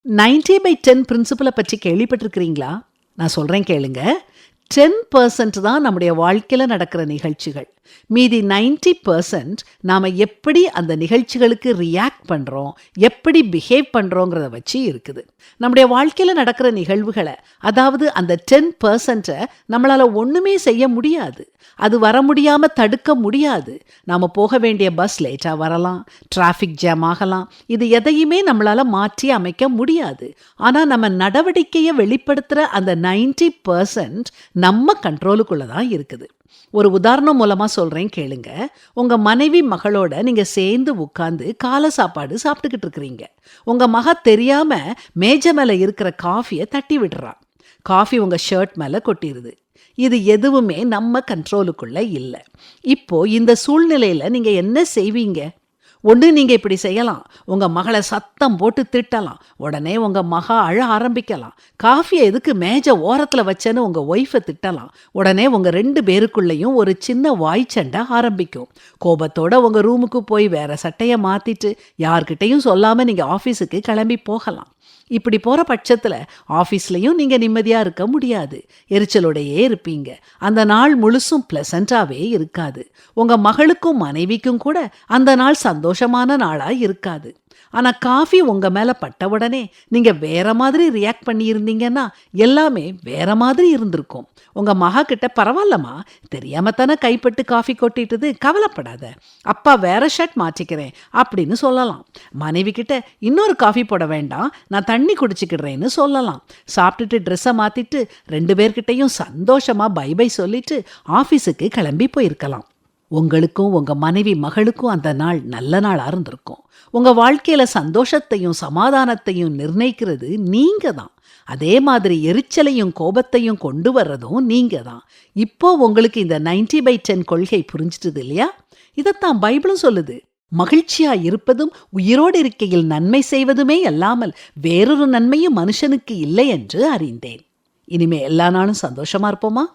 90/10 பிரின்சிபலை பற்றி கேள்விப்பட்டிருக்கிறீங்களா? நான் சொல்றேன் கேளுங்க. 10% தான் நம்முடைய வாழ்க்கையில நடக்கிற நிகழ்ச்சிகள். மீதி 90% நாம எப்படி அந்த நிகழ்ச்சிகளுக்கு ரியாக்ட் பண்றோம், எப்படி பிஹேவ் பண்றோங்கிறத வச்சு இருக்குது. நம்முடைய வாழ்க்கையில நடக்கிற நிகழ்வுகளை, அதாவது அந்த 10% நம்மளால ஒண்ணுமே செய்ய முடியாது. அது வர முடியாம தடுக்க முடியாது. நாம போக வேண்டிய பஸ் லேட்டா வரலாம், டிராஃபிக் ஜாம் ஆகலாம். இது எதையுமே நம்மளால மாற்றி அமைக்க முடியாது. ஆனா நம்ம நடவடிக்கையை வெளிப்படுத்துற அந்த 90% நம்ம கண்ட்ரோலுக்குள்ள தான் இருக்குது. ஒரு உதாரணம் மூலமா சொல்றேன் கேளுங்க. உங்க மனைவி மகளோட நீங்க சேர்ந்து உட்கார்ந்து காலை சாப்பாடு சாப்பிட்டுக்கிட்டு இருக்கிறீங்க. உங்க மக தெரியாம மேஜை மேல இருக்கிற காஃபியை தட்டி விடுறா. காஃபி உங்க ஷர்ட் மேல கொட்டிருது. இது எதுவுமே நம்ம கண்ட்ரோலுக்குள்ள இல்லை. இப்போ இந்த சூழ்நிலையில நீங்க என்ன செய்வீங்க? ஒன்று நீங்க இப்படி செய்யலாம். உங்க மகளை சத்தம் போட்டு திட்டலாம். உடனே உங்க மக அழ ஆரம்பிக்கலாம். காஃபியை எதுக்கு மேஜை ஓரத்துல வச்சேன்னு உங்க ஒய்ஃபை திட்டலாம். உடனே உங்க 2 பேருக்குள்ளேயும் ஒரு சின்ன வாய்ச்சண்டை ஆரம்பிக்கும். கோபத்தோட உங்க ரூமுக்கு போய் வேற சட்டையை மாத்திட்டு யார்கிட்டையும் சொல்லாம நீங்க ஆஃபீஸுக்கு கிளம்பி போகலாம். இப்படி போற பட்சத்துல ஆஃபீஸ்லயும் நீங்க நிம்மதியா இருக்க முடியாது. எரிச்சலோடையே இருப்பீங்க. அந்த நாள் முழுசும் பிளசண்டாவே இருக்காது. உங்க மகளுக்கும் மனைவிக்கும் கூட அந்த நாள் சந்தோஷமான நாளா இருக்காது. ஆனா காஃபி உங்க மேல பட்ட உடனே நீங்க வேற மாதிரி ரியாக்ட் பண்ணியிருந்தீங்கன்னா எல்லாமே வேற மாதிரி இருந்திருக்கும். உங்க மகா கிட்ட, பரவாயில்லம்மா, தெரியாம தானே கைப்பட்டு காஃபி கொட்டிட்டுது, கவலைப்படாத, அப்பா வேற ஷர்ட் மாற்றிக்கிறேன் அப்படின்னு சொல்லலாம். மனைவி கிட்ட, இன்னொரு காஃபி போட வேண்டாம், நான் தண்ணி குடிச்சுக்கிடுறேன்னு சொல்லலாம். சாப்பிட்டுட்டு ட்ரெஸ்ஸை மாத்திட்டு 2 பேர்கிட்டையும் சந்தோஷமா பை பை சொல்லிட்டு ஆஃபீஸுக்கு கிளம்பி போயிருக்கலாம். உங்களுக்கும் உங்க மனைவி மகளுக்கும் அந்த நாள் நல்ல நாளா இருந்திருக்கும். உங்க வாழ்க்கையில சந்தோஷத்தையும் சமாதானத்தையும் நிர்ணயிக்கிறது நீங்க தான். அதே மாதிரி எரிச்சலையும் கோபத்தையும் கொண்டு வர்றதும் நீங்க தான். இப்போ உங்களுக்கு இந்த 90/10 கொள்கை புரிஞ்சிட்டது இல்லையா? இதைத்தான் பைபிளும் சொல்லுது. மகிழ்ச்சியா இருப்பதும் உயிரோடு இருக்கையில் நன்மை செய்வதுமே அல்லாமல் வேறொரு நன்மையும் மனுஷனுக்கு இல்லை என்று அறிந்தேன். இனிமே எல்லா நாளும் சந்தோஷமா இருப்போமா?